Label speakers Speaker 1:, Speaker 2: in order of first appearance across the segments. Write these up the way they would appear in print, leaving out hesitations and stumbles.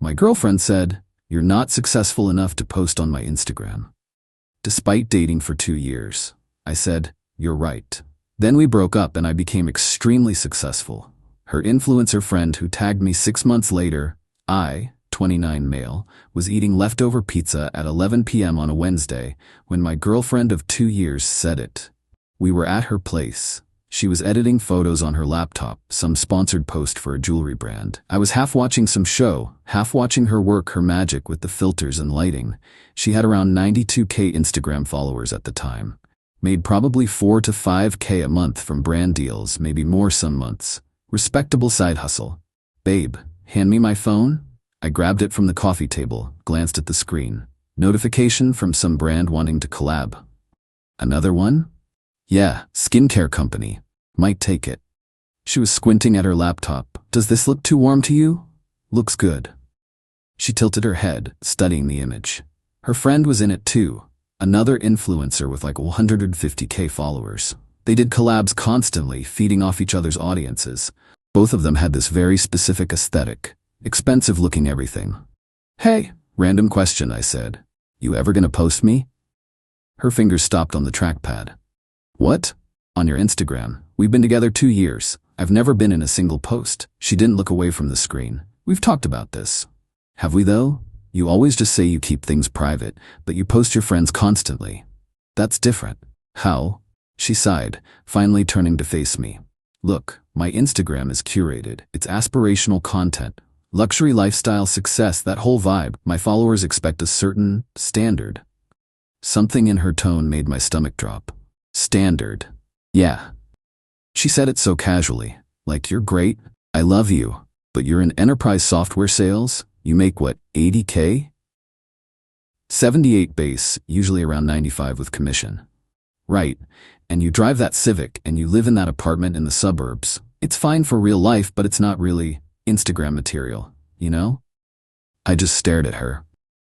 Speaker 1: My girlfriend said, "You're not successful enough to post on my Instagram." Despite dating for 2 years, I said, "You're right." Then we broke up and I became extremely successful. Her influencer friend who tagged me 6 months later, 29 male, was eating leftover pizza at 11 p.m. on a Wednesday when my girlfriend of 2 years said it. We were at her place. She was editing photos on her laptop, some sponsored post for a jewelry brand. I was half watching some show, half watching her work her magic with the filters and lighting. She had around 92K Instagram followers at the time. Made probably 4 to 5K a month from brand deals, maybe more some months. Respectable side hustle. "Babe, hand me my phone?" I grabbed it from the coffee table, glanced at the screen. Notification from some brand wanting to collab. Another one? Yeah, skincare company. Might take it. She was squinting at her laptop. "Does this look too warm to you?" "Looks good." She tilted her head, studying the image. Her friend was in it too. Another influencer with like 150K followers. They did collabs constantly, feeding off each other's audiences. Both of them had this very specific aesthetic. Expensive-looking everything. "Hey, random question," I said. "You ever gonna post me?" Her fingers stopped on the trackpad. "What?" "On your Instagram. We've been together 2 years. I've never been in a single post." She didn't look away from the screen. "We've talked about this." "Have we though? You always just say you keep things private, but you post your friends constantly." "That's different." "How?" She sighed, finally turning to face me. "Look, my Instagram is curated. It's aspirational content. Luxury lifestyle, success, that whole vibe. My followers expect a certain standard." Something in her tone made my stomach drop. "Standard?" "Yeah." She said it so casually, like, "You're great, I love you, but you're in enterprise software sales? You make what, 80K? 78 base, usually around 95 with commission." "Right, and you drive that Civic and you live in that apartment in the suburbs. It's fine for real life, but it's not really Instagram material, you know?" I just stared at her.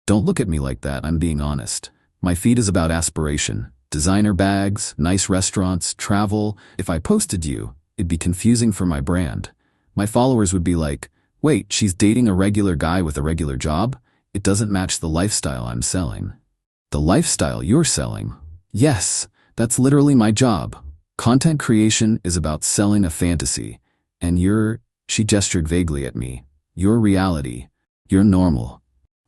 Speaker 1: "Don't look at me like that, I'm being honest. My feed is about aspiration. Designer bags, nice restaurants, travel. If I posted you, it'd be confusing for my brand. My followers would be like, wait, she's dating a regular guy with a regular job? It doesn't match the lifestyle I'm selling." "The lifestyle you're selling?" "Yes, that's literally my job. Content creation is about selling a fantasy. And you're," she gestured vaguely at me, "your reality. You're normal.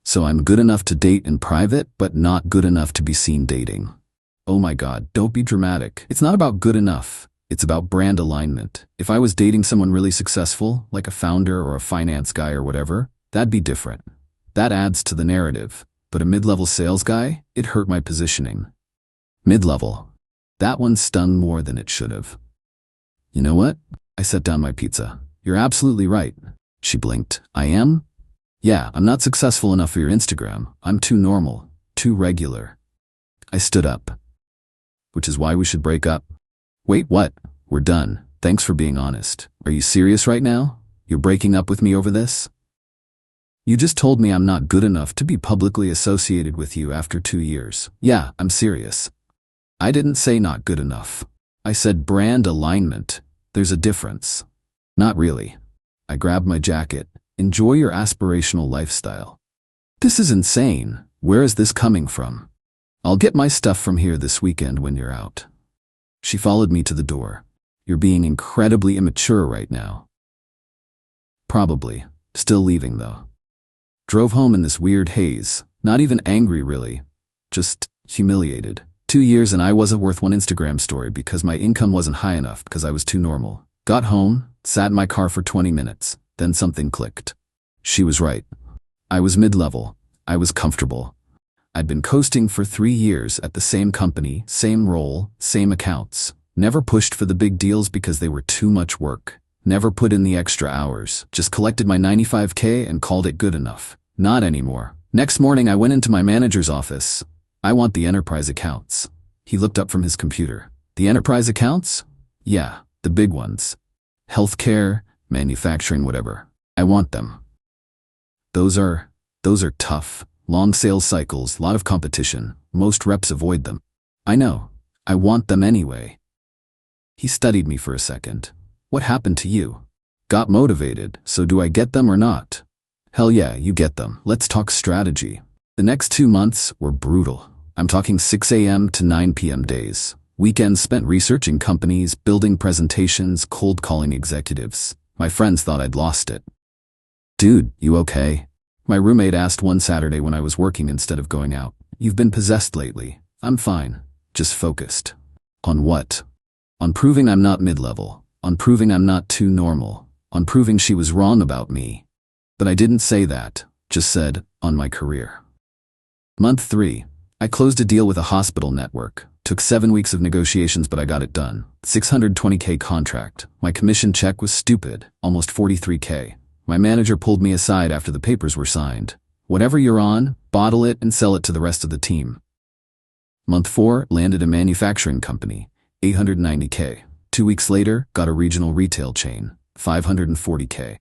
Speaker 1: So I'm good enough to date in private, but not good enough to be seen dating." "Oh my God, don't be dramatic. It's not about good enough. It's about brand alignment. If I was dating someone really successful, like a founder or a finance guy or whatever, that'd be different. That adds to the narrative. But a mid-level sales guy, it hurt my positioning." "Mid-level?" That one stung more than it should have. "You know what?" I set down my pizza. "You're absolutely right." She blinked. "I am?" "Yeah, I'm not successful enough for your Instagram. I'm too normal, too regular." I stood up. "Which is why we should break up." "Wait, what? We're done. Thanks for being honest. Are you serious right now? You're breaking up with me over this?" "You just told me I'm not good enough to be publicly associated with you after 2 years. Yeah, I'm serious." "I didn't say not good enough. I said brand alignment. There's a difference." "Not really." I grabbed my jacket. "Enjoy your aspirational lifestyle." "This is insane. Where is this coming from?" "I'll get my stuff from here this weekend when you're out." She followed me to the door. "You're being incredibly immature right now." Probably. Still leaving though. Drove home in this weird haze. Not even angry really. Just humiliated. 2 years and I wasn't worth one Instagram story because my income wasn't high enough because I was too normal. Got home, sat in my car for 20 minutes. Then something clicked. She was right. I was mid-level. I was comfortable. I'd been coasting for 3 years at the same company, same role, same accounts. Never pushed for the big deals because they were too much work. Never put in the extra hours. Just collected my 95K and called it good enough. Not anymore. Next morning I went into my manager's office. "I want the enterprise accounts." He looked up from his computer. "The enterprise accounts?" "Yeah, the big ones. Healthcare, manufacturing, whatever. I want them." Those are tough. Long sales cycles, lot of competition. Most reps avoid them." "I know. I want them anyway." He studied me for a second. "What happened to you?" "Got motivated, so do I get them or not?" Hell yeah, you get them. Let's talk strategy. The next 2 months were brutal. I'm talking 6 a.m. to 9 p.m. days. Weekends spent researching companies, building presentations, cold calling executives. My friends thought I'd lost it. Dude, you okay? My roommate asked one Saturday when I was working instead of going out. You've been possessed lately. I'm fine. Just focused. On what? On proving I'm not mid-level. On proving I'm not too normal. On proving she was wrong about me. But I didn't say that. Just said, on my career. Month 3. I closed a deal with a hospital network. Took 7 weeks of negotiations, but I got it done. $620K contract. My commission check was stupid. Almost $43K. My manager pulled me aside after the papers were signed. Whatever you're on, bottle it and sell it to the rest of the team. Month 4, landed a manufacturing company. $890K. 2 weeks later, got a regional retail chain. $540K.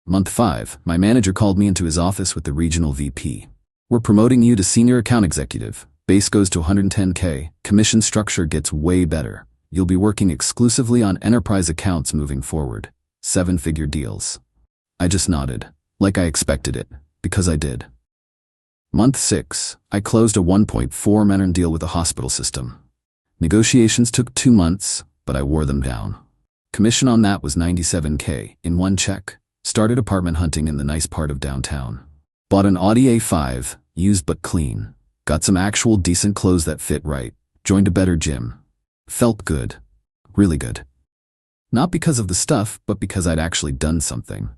Speaker 1: Month 5, my manager called me into his office with the regional VP. We're promoting you to senior account executive. Base goes to $110K. Commission structure gets way better. You'll be working exclusively on enterprise accounts moving forward. 7-figure deals. I just nodded, like I expected it, because I did. Month 6, I closed a $1.4 million deal with a hospital system. Negotiations took 2 months, but I wore them down. Commission on that was $97K in one check. Started apartment hunting in the nice part of downtown. Bought an Audi A5, used but clean. Got some actual decent clothes that fit right. Joined a better gym. Felt good. Really good. Not because of the stuff, but because I'd actually done something.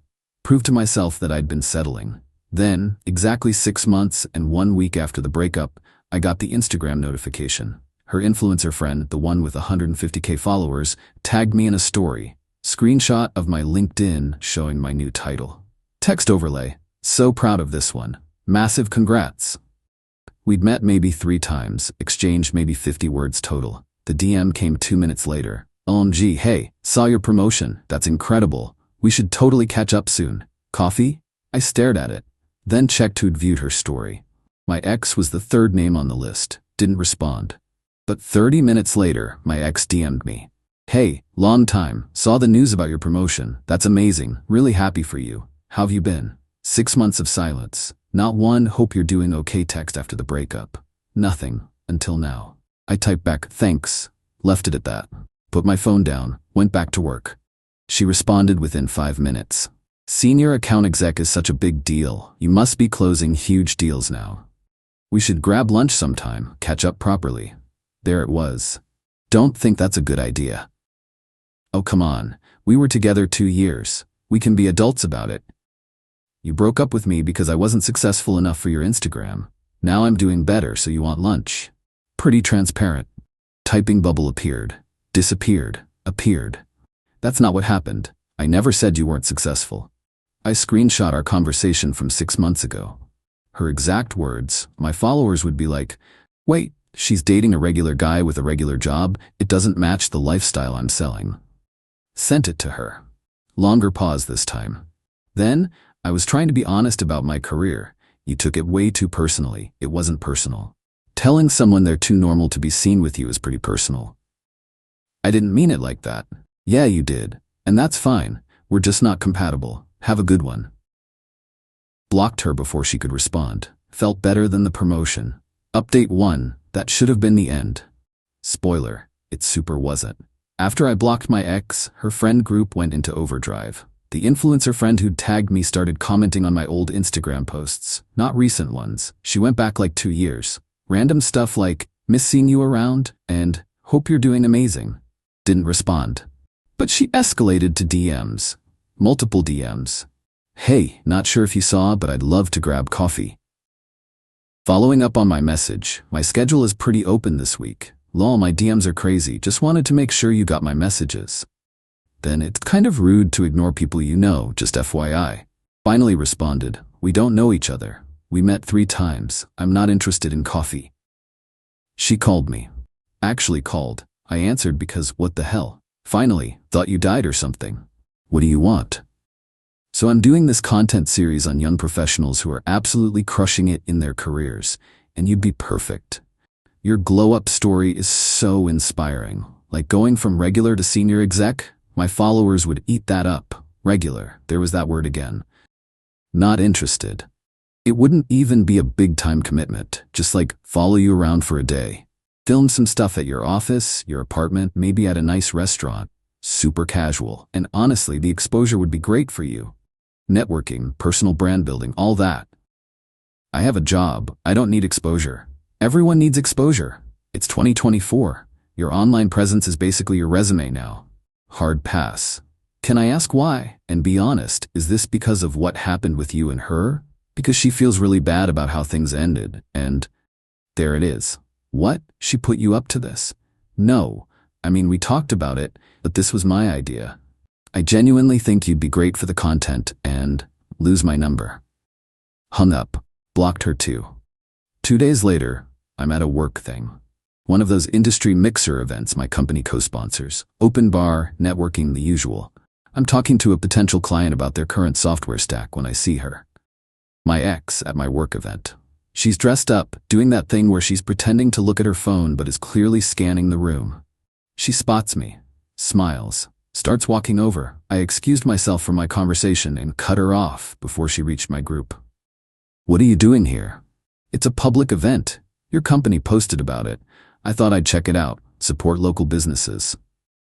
Speaker 1: Proved to myself that I'd been settling. Then, exactly 6 months and 1 week after the breakup, I got the Instagram notification. Her influencer friend, the one with 150K followers, tagged me in a story. Screenshot of my LinkedIn showing my new title. Text overlay. So proud of this one. Massive congrats. We'd met maybe 3 times, exchanged maybe 50 words total. The DM came 2 minutes later. OMG, hey, saw your promotion. That's incredible. We should totally catch up soon. Coffee? I stared at it. Then checked who'd viewed her story. My ex was the 3rd name on the list. Didn't respond. But 30 minutes later, my ex DM'd me. Hey, long time. Saw the news about your promotion. That's amazing. Really happy for you. How've you been? 6 months of silence. Not one hope you're doing okay text after the breakup. Nothing. Until now. I typed back, thanks. Left it at that. Put my phone down. Went back to work. She responded within 5 minutes. Senior account exec is such a big deal. You must be closing huge deals now. We should grab lunch sometime, catch up properly. There it was. Don't think that's a good idea. Oh, come on. We were together 2 years. We can be adults about it. You broke up with me because I wasn't successful enough for your Instagram. Now I'm doing better, so you want lunch. Pretty transparent. Typing bubble appeared. Disappeared. Appeared. That's not what happened. I never said you weren't successful. I screenshot our conversation from 6 months ago. Her exact words, my followers would be like, wait, she's dating a regular guy with a regular job. It doesn't match the lifestyle I'm selling. Sent it to her. Longer pause this time. Then, I was trying to be honest about my career. You took it way too personally. It wasn't personal. Telling someone they're too normal to be seen with you is pretty personal. I didn't mean it like that. Yeah, you did. And that's fine. We're just not compatible. Have a good one. Blocked her before she could respond. Felt better than the promotion. Update 1. That should have been the end. Spoiler. It super wasn't. After I blocked my ex, her friend group went into overdrive. The influencer friend who'd tagged me started commenting on my old Instagram posts. Not recent ones. She went back like 2 years. Random stuff like, miss seeing you around, and hope you're doing amazing. Didn't respond. But she escalated to DMs. Multiple DMs. Hey, not sure if you saw, but I'd love to grab coffee. Following up on my message, my schedule is pretty open this week. Lol, my DMs are crazy, just wanted to make sure you got my messages. Then it's kind of rude to ignore people you know, just FYI. Finally responded, we don't know each other. We met 3 times. I'm not interested in coffee. She called me. Actually called. I answered because what the hell? Finally, thought you died or something. What do you want? So I'm doing this content series on young professionals who are absolutely crushing it in their careers, and you'd be perfect. Your glow-up story is so inspiring. Like going from regular to senior exec, my followers would eat that up. Regular, there was that word again. Not interested. It wouldn't even be a big-time commitment, just like follow you around for a day. Film some stuff at your office, your apartment, maybe at a nice restaurant. Super casual, and honestly, the exposure would be great for you. Networking, personal brand building, all that. I have a job. I don't need exposure. Everyone needs exposure. It's 2024. Your online presence is basically your resume now. Hard pass. Can I ask why? And be honest, is this because of what happened with you and her? Because she feels really bad about how things ended, and there it is. What? She put you up to this? No. I mean, we talked about it, but this was my idea. I genuinely think you'd be great for the content, and lose my number. Hung up. Blocked her too. 2 days later, I'm at a work thing. One of those industry mixer events my company co-sponsors. Open bar, networking, the usual. I'm talking to a potential client about their current software stack when I see her. My ex at my work event. She's dressed up, doing that thing where she's pretending to look at her phone but is clearly scanning the room. She spots me, smiles, starts walking over. I excused myself from my conversation and cut her off before she reached my group. What are you doing here? It's a public event. Your company posted about it. I thought I'd check it out, support local businesses.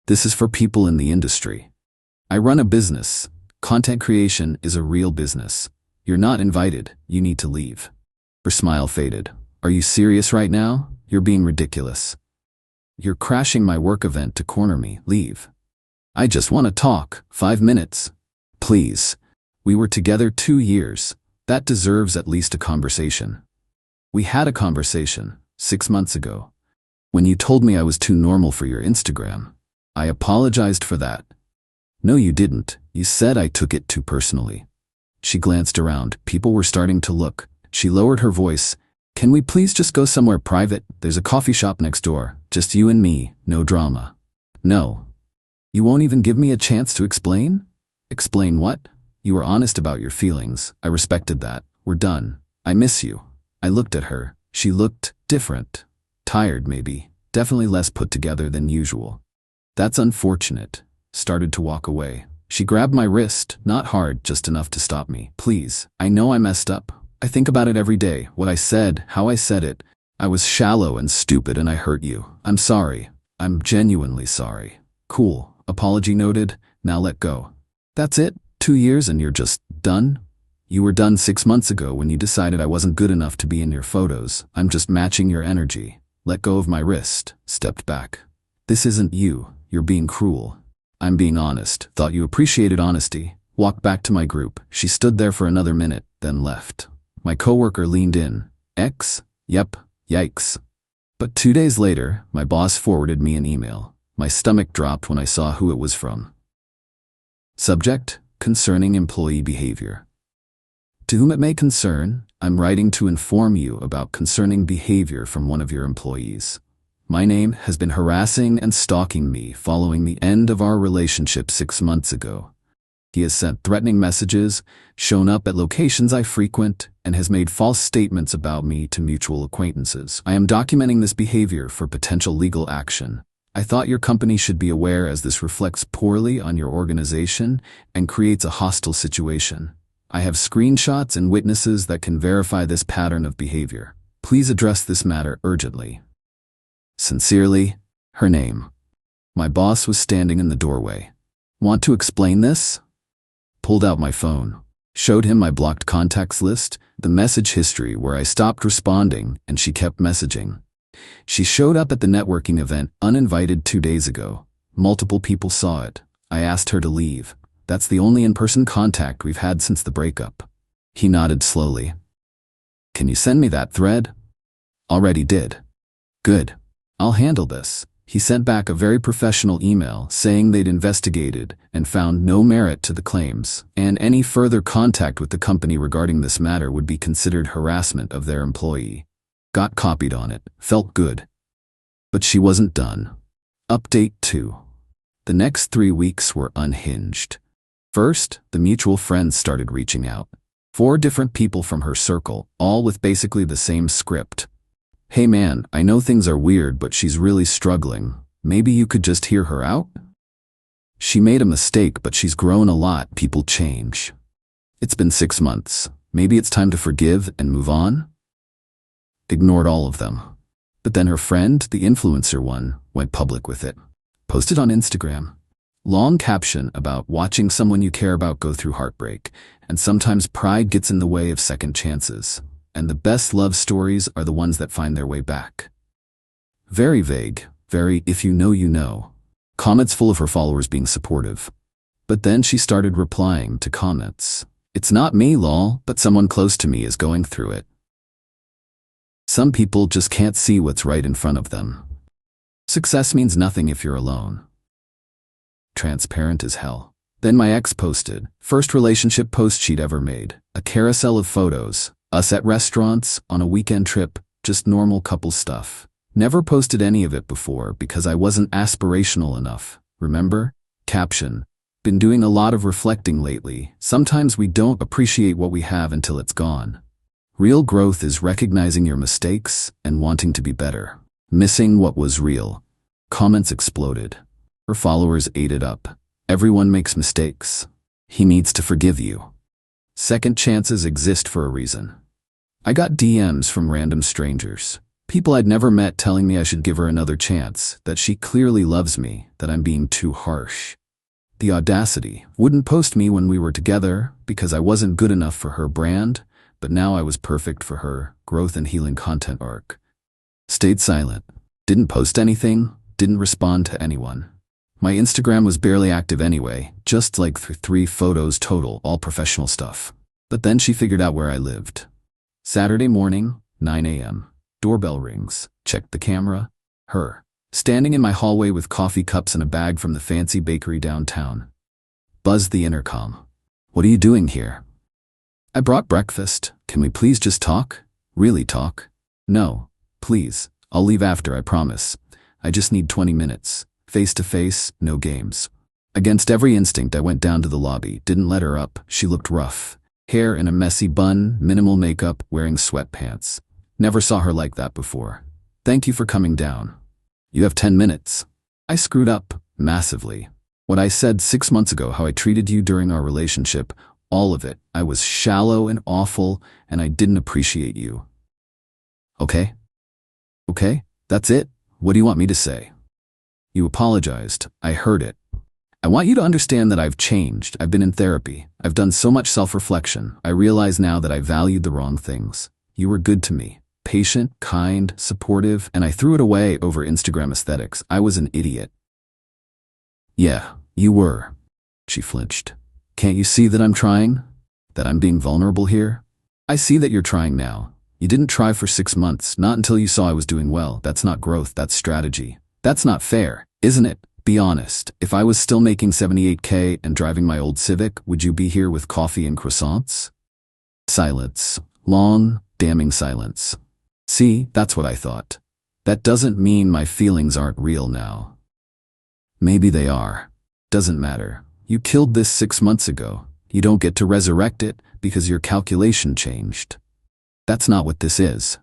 Speaker 1: This is for people in the industry. I run a business. Content creation is a real business. You're not invited. You need to leave. Her smile faded. Are you serious right now? You're being ridiculous. You're crashing my work event to corner me. Leave. I just want to talk. 5 minutes. Please. We were together 2 years. That deserves at least a conversation. We had a conversation 6 months ago. When you told me I was too normal for your Instagram. I apologized for that. No, you didn't. You said I took it too personally. She glanced around. People were starting to look. She lowered her voice. Can we please just go somewhere private? There's a coffee shop next door. Just you and me. No drama. No. You won't even give me a chance to explain? Explain what? You were honest about your feelings. I respected that. We're done. I miss you. I looked at her. She looked different. Tired, maybe. Definitely less put together than usual. That's unfortunate. Started to walk away. She grabbed my wrist, not hard, just enough to stop me. Please. I know I messed up. I think about it every day. What I said, how I said it. I was shallow and stupid and I hurt you. I'm sorry. I'm genuinely sorry. Cool. Apology noted. Now let go. That's it? 2 years and you're just done? You were done 6 months ago when you decided I wasn't good enough to be in your photos. I'm just matching your energy. Let go of my wrist. Stepped back. This isn't you. You're being cruel. I'm being honest. Thought you appreciated honesty. Walked back to my group. She stood there for another minute, then left. My coworker leaned in. Ex? Yep. Yikes. But 2 days later, my boss forwarded me an email. My stomach dropped when I saw who it was from. Subject: concerning employee behavior. To whom it may concern, I'm writing to inform you about concerning behavior from one of your employees. My name has been harassing and stalking me following the end of our relationship 6 months ago. He has sent threatening messages, shown up at locations I frequent, and has made false statements about me to mutual acquaintances. I am documenting this behavior for potential legal action. I thought your company should be aware as this reflects poorly on your organization and creates a hostile situation. I have screenshots and witnesses that can verify this pattern of behavior. Please address this matter urgently. Sincerely, her name. My boss was standing in the doorway. Want to explain this? Pulled out my phone. Showed him my blocked contacts list, the message history where I stopped responding and she kept messaging. She showed up at the networking event uninvited 2 days ago. Multiple people saw it. I asked her to leave. That's the only in-person contact we've had since the breakup. He nodded slowly. Can you send me that thread? Already did. Good. I'll handle this. He sent back a very professional email saying they'd investigated and found no merit to the claims, and any further contact with the company regarding this matter would be considered harassment of their employee. Got copied on it. Felt good. But she wasn't done. Update 2. The next 3 weeks were unhinged. First, the mutual friends started reaching out. 4 different people from her circle, all with basically the same script. Hey man, I know things are weird, but she's really struggling. Maybe you could just hear her out? She made a mistake, but she's grown a lot. People change. It's been 6 months. Maybe it's time to forgive and move on? Ignored all of them. But then her friend, the influencer one, went public with it. Posted on Instagram. Long caption about watching someone you care about go through heartbreak, and sometimes pride gets in the way of second chances, and the best love stories are the ones that find their way back. Very vague, very if you know you know. Comments full of her followers being supportive. But then she started replying to comments. It's not me, lol, but someone close to me is going through it. Some people just can't see what's right in front of them. Success means nothing if you're alone. Transparent as hell. Then my ex posted, first relationship post she'd ever made, a carousel of photos, us at restaurants, on a weekend trip, just normal couple stuff. Never posted any of it before because I wasn't aspirational enough. Remember? Caption. Been doing a lot of reflecting lately. Sometimes we don't appreciate what we have until it's gone. Real growth is recognizing your mistakes and wanting to be better. Missing what was real. Comments exploded. Her followers ate it up. Everyone makes mistakes. He needs to forgive you. Second chances exist for a reason. I got DMs from random strangers. People I'd never met telling me I should give her another chance, that she clearly loves me, that I'm being too harsh. The audacity. Wouldn't post me when we were together because I wasn't good enough for her brand, but now I was perfect for her growth and healing content arc. Stayed silent. Didn't post anything, didn't respond to anyone. My Instagram was barely active anyway, just like 3 photos total, all professional stuff. But then she figured out where I lived. Saturday morning, 9 a.m. Doorbell rings. Checked the camera. Her. Standing in my hallway with coffee cups and a bag from the fancy bakery downtown. Buzzed the intercom. What are you doing here? I brought breakfast. Can we please just talk? Really talk? No. Please. I'll leave after, I promise. I just need 20 minutes. Face to face, no games. Against every instinct, I went down to the lobby. Didn't let her up. She looked rough. Hair in a messy bun, minimal makeup, wearing sweatpants. Never saw her like that before. Thank you for coming down. You have 10 minutes. I screwed up, massively. What I said 6 months ago, how I treated you during our relationship, all of it. I was shallow and awful, and I didn't appreciate you. Okay? Okay? That's it? What do you want me to say? You apologized. I heard it. I want you to understand that I've changed. I've been in therapy. I've done so much self-reflection. I realize now that I valued the wrong things. You were good to me. Patient, kind, supportive, and I threw it away over Instagram aesthetics. I was an idiot. Yeah, you were. She flinched. Can't you see that I'm trying? That I'm being vulnerable here? I see that you're trying now. You didn't try for 6 months, not until you saw I was doing well. That's not growth, that's strategy. That's not fair, isn't it? Be honest. If I was still making $78K and driving my old Civic, would you be here with coffee and croissants? Silence. Long, damning silence. See, that's what I thought. That doesn't mean my feelings aren't real now. Maybe they are. Doesn't matter. You killed this 6 months ago. You don't get to resurrect it because your calculation changed. That's not what this is.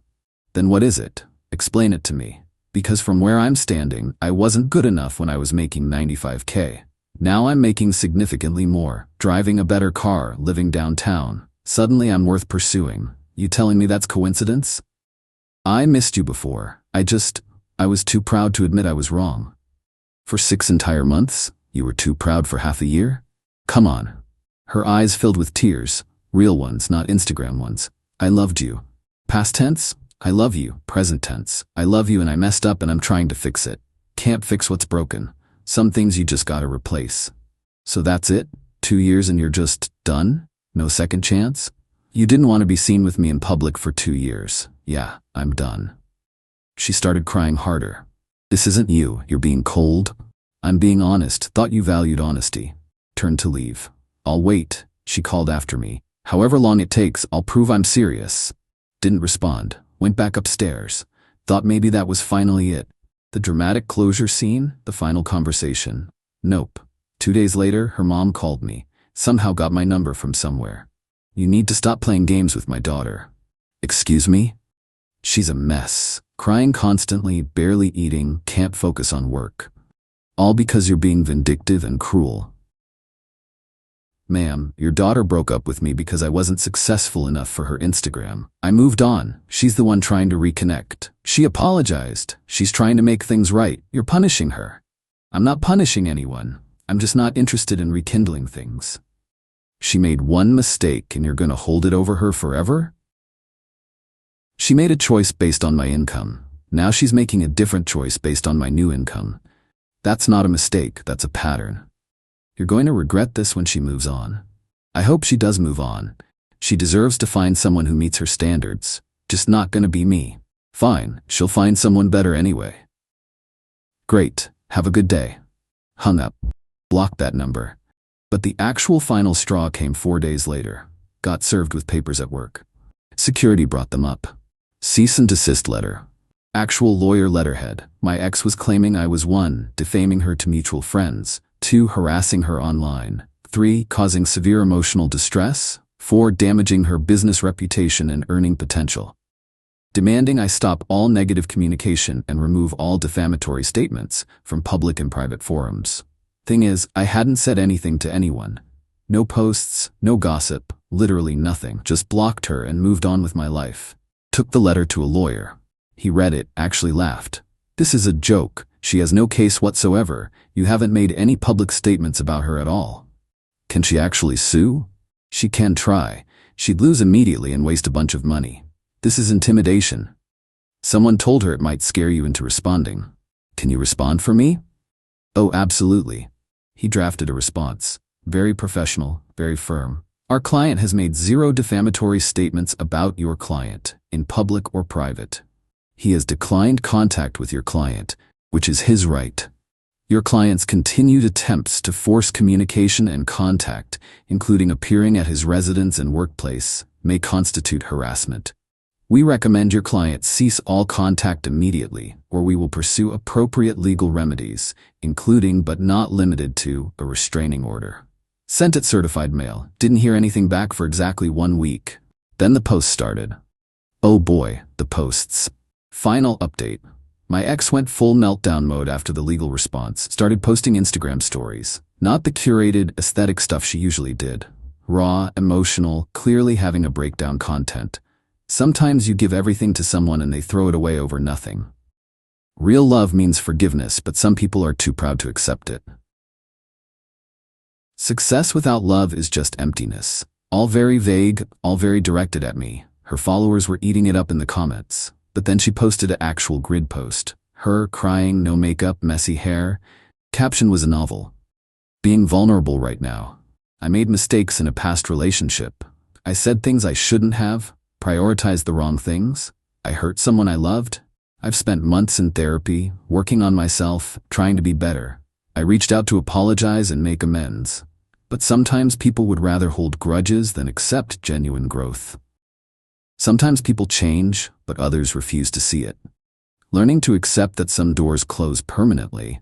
Speaker 1: Then what is it? Explain it to me. Because from where I'm standing, I wasn't good enough when I was making $95K. Now I'm making significantly more, driving a better car, living downtown. Suddenly I'm worth pursuing. You telling me that's coincidence? I missed you before. I was too proud to admit I was wrong. For 6 entire months? You were too proud for half a year? Come on. Her eyes filled with tears. Real ones, not Instagram ones. I loved you. Past tense? I love you. Present tense. I love you and I messed up and I'm trying to fix it. Can't fix what's broken. Some things you just gotta replace. So that's it? 2 years and you're just done? No second chance? You didn't want to be seen with me in public for 2 years. Yeah, I'm done. She started crying harder. This isn't you. You're being cold. I'm being honest. Thought you valued honesty. Turned to leave. I'll wait, she called after me. However long it takes, I'll prove I'm serious. Didn't respond. Went back upstairs. Thought maybe that was finally it. The dramatic closure scene, the final conversation. Nope. 2 days later, her mom called me. Somehow got my number from somewhere. You need to stop playing games with my daughter. Excuse me? She's a mess. Crying constantly, barely eating, can't focus on work. All because you're being vindictive and cruel. Ma'am, your daughter broke up with me because I wasn't successful enough for her Instagram. I moved on. She's the one trying to reconnect. She apologized. She's trying to make things right. You're punishing her. I'm not punishing anyone. I'm just not interested in rekindling things. She made one mistake and you're gonna hold it over her forever? She made a choice based on my income. Now she's making a different choice based on my new income. That's not a mistake, that's a pattern. You're going to regret this when she moves on. I hope she does move on. She deserves to find someone who meets her standards. Just not gonna be me. Fine, she'll find someone better anyway. Great, have a good day. Hung up. Blocked that number. But the actual final straw came 4 days later. Got served with papers at work. Security brought them up. Cease and desist letter. Actual lawyer letterhead. My ex was claiming I was 1, defaming her to mutual friends, 2, harassing her online, 3, causing severe emotional distress, 4, damaging her business reputation and earning potential. Demanding I stop all negative communication and remove all defamatory statements from public and private forums. Thing is, I hadn't said anything to anyone. No posts, no gossip, literally nothing. Just blocked her and moved on with my life. Took the letter to a lawyer. He read it, actually laughed. This is a joke. She has no case whatsoever. You haven't made any public statements about her at all. Can she actually sue? She can try. She'd lose immediately and waste a bunch of money. This is intimidation. Someone told her it might scare you into responding. Can you respond for me? Oh, absolutely. He drafted a response. Very professional, very firm. Our client has made 0 defamatory statements about your client, in public or private. He has declined contact with your client, which is his right. Your client's continued attempts to force communication and contact, including appearing at his residence and workplace, may constitute harassment. We recommend your client cease all contact immediately, or we will pursue appropriate legal remedies, including but not limited to a restraining order. Sent it certified mail. Didn't hear anything back for exactly 1 week. Then the post started. Oh boy, the posts. Final update. My ex went full meltdown mode after the legal response, started posting Instagram stories. Not the curated, aesthetic stuff she usually did. Raw, emotional, clearly having a breakdown content. Sometimes you give everything to someone and they throw it away over nothing. Real love means forgiveness, but some people are too proud to accept it. Success without love is just emptiness. All very vague, all very directed at me. Her followers were eating it up in the comments. But then she posted an actual grid post. Her crying, no makeup, messy hair. Caption was a novel. Being vulnerable right now. I made mistakes in a past relationship. I said things I shouldn't have, prioritized the wrong things. I hurt someone I loved. I've spent months in therapy, working on myself, trying to be better. I reached out to apologize and make amends. But sometimes people would rather hold grudges than accept genuine growth. Sometimes people change, but others refuse to see it. Learning to accept that some doors close permanently,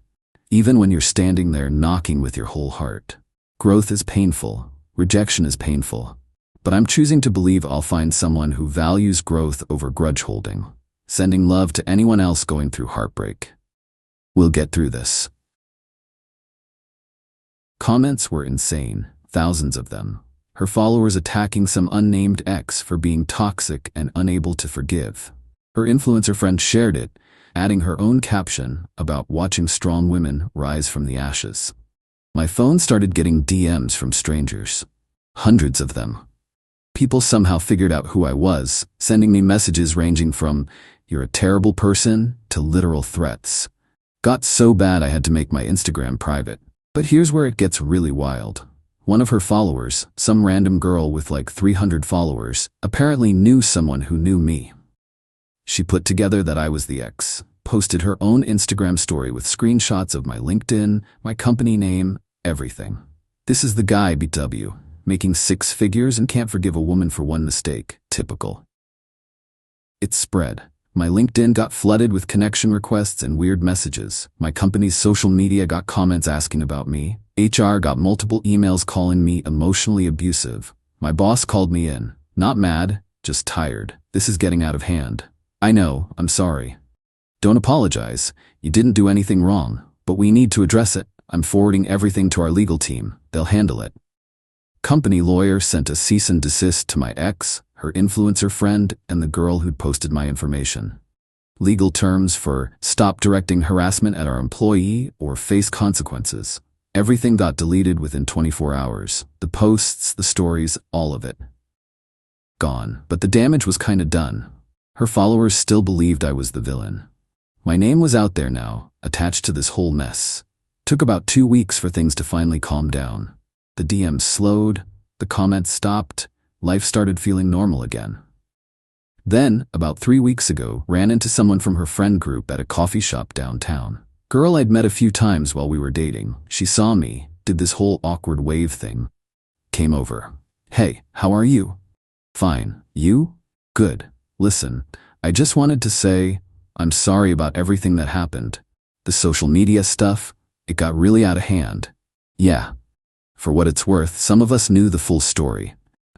Speaker 1: even when you're standing there knocking with your whole heart. Growth is painful, rejection is painful, but I'm choosing to believe I'll find someone who values growth over grudge holding, sending love to anyone else going through heartbreak. We'll get through this. Comments were insane, thousands of them. Her followers attacking some unnamed ex for being toxic and unable to forgive. Her influencer friend shared it, adding her own caption about watching strong women rise from the ashes. My phone started getting DMs from strangers. Hundreds of them. People somehow figured out who I was, sending me messages ranging from, "You're a terrible person," to literal threats. Got so bad I had to make my Instagram private. But here's where it gets really wild. One of her followers, some random girl with like 300 followers, apparently knew someone who knew me. She put together that I was the ex, posted her own Instagram story with screenshots of my LinkedIn, my company name, everything. This is the guy BW, making 6 figures and can't forgive a woman for one mistake. Typical. It spread. My LinkedIn got flooded with connection requests and weird messages. My company's social media got comments asking about me. HR got multiple emails calling me emotionally abusive. My boss called me in. Not mad, just tired. This is getting out of hand. I know, I'm sorry. Don't apologize. You didn't do anything wrong, but we need to address it. I'm forwarding everything to our legal team. They'll handle it. Company lawyer sent a cease and desist to my ex, her influencer friend, and the girl who'd posted my information. Legal terms for stop directing harassment at our employee or face consequences. Everything got deleted within 24 hours. The posts, the stories, all of it. Gone. But the damage was kinda done. Her followers still believed I was the villain. My name was out there now, attached to this whole mess. Took about 2 weeks for things to finally calm down. The DMs slowed, the comments stopped, life started feeling normal again. Then, about 3 weeks ago, ran into someone from her friend group at a coffee shop downtown. Girl I'd met a few times while we were dating. She saw me, did this whole awkward wave thing. Came over. Hey, how are you? Fine. You? Good. Listen, I just wanted to say, I'm sorry about everything that happened. The social media stuff, it got really out of hand. Yeah. For what it's worth, some of us knew the full story.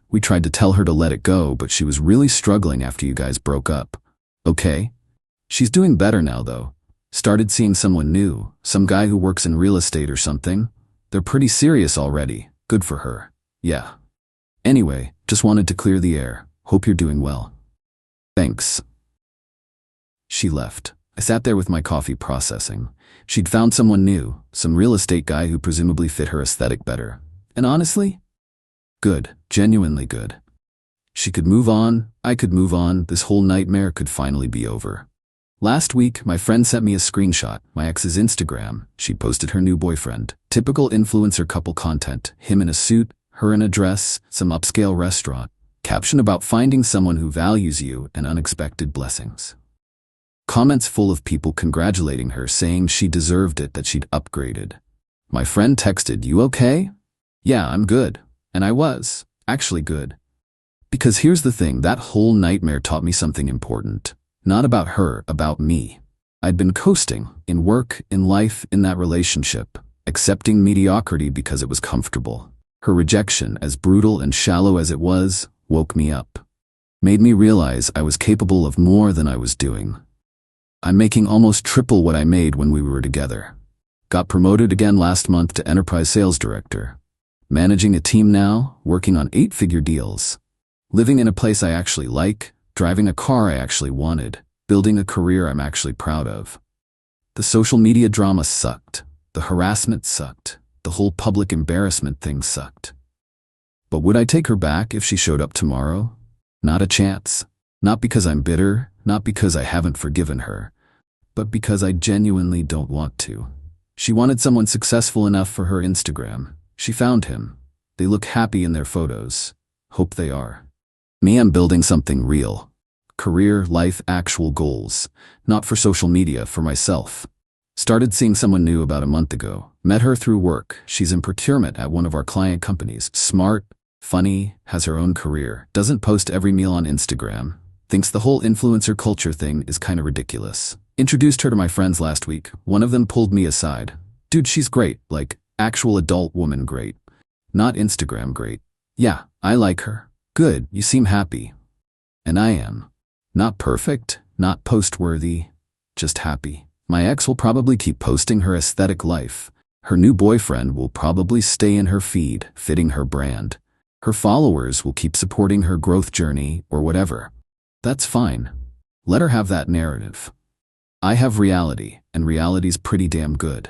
Speaker 1: We tried to tell her to let it go, but she was really struggling after you guys broke up. Okay? She's doing better now, though. Started seeing someone new, some guy who works in real estate or something. They're pretty serious already. Good for her. Yeah. Anyway, just wanted to clear the air. Hope you're doing well. Thanks. She left. I sat there with my coffee processing. She'd found someone new, some real estate guy who presumably fit her aesthetic better. And honestly, good, genuinely good. She could move on, I could move on, this whole nightmare could finally be over. Last week, my friend sent me a screenshot, my ex's Instagram. She posted her new boyfriend. Typical influencer couple content, him in a suit, her in a dress, some upscale restaurant. Caption about finding someone who values you and unexpected blessings. Comments full of people congratulating her, saying she deserved it, that she'd upgraded. My friend texted, "You okay?" Yeah, I'm good. And I was, actually good. Because here's the thing, that whole nightmare taught me something important. Not about her, about me. I'd been coasting, in work, in life, in that relationship, accepting mediocrity because it was comfortable. Her rejection, as brutal and shallow as it was, woke me up. Made me realize I was capable of more than I was doing. I'm making almost triple what I made when we were together. Got promoted again last month to enterprise sales director. Managing a team now, working on 8-figure deals. Living in a place I actually like, driving a car I actually wanted, building a career I'm actually proud of. The social media drama sucked. The harassment sucked. The whole public embarrassment thing sucked. But would I take her back if she showed up tomorrow? Not a chance. Not because I'm bitter, not because I haven't forgiven her, but because I genuinely don't want to. She wanted someone successful enough for her Instagram. She found him. They look happy in their photos. Hope they are. Me, I'm building something real. Career, life, actual goals. Not for social media, for myself. Started seeing someone new about a month ago. Met her through work. She's in procurement at one of our client companies. Smart, funny, has her own career. Doesn't post every meal on Instagram. Thinks the whole influencer culture thing is kinda ridiculous. Introduced her to my friends last week. One of them pulled me aside. Dude, she's great. Like, actual adult woman great. Not Instagram great. Yeah, I like her. Good, you seem happy. And I am. Not perfect, not post-worthy, just happy. My ex will probably keep posting her aesthetic life. Her new boyfriend will probably stay in her feed, fitting her brand. Her followers will keep supporting her growth journey or whatever. That's fine. Let her have that narrative. I have reality, and reality's pretty damn good.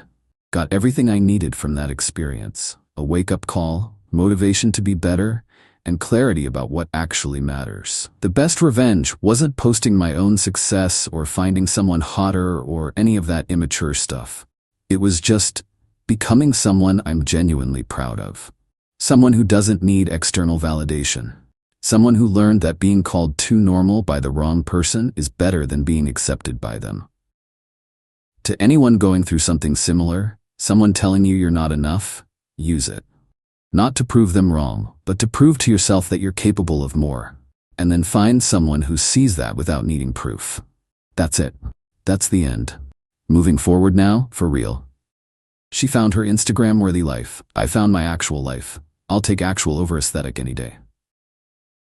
Speaker 1: Got everything I needed from that experience. A wake-up call, motivation to be better, and clarity about what actually matters. The best revenge wasn't posting my own success or finding someone hotter or any of that immature stuff. It was just becoming someone I'm genuinely proud of. Someone who doesn't need external validation. Someone who learned that being called too normal by the wrong person is better than being accepted by them. To anyone going through something similar, someone telling you you're not enough, use it. Not to prove them wrong, but to prove to yourself that you're capable of more. And then find someone who sees that without needing proof. That's it. That's the end. Moving forward now, for real. She found her Instagram-worthy life. I found my actual life. I'll take actual over aesthetic any day.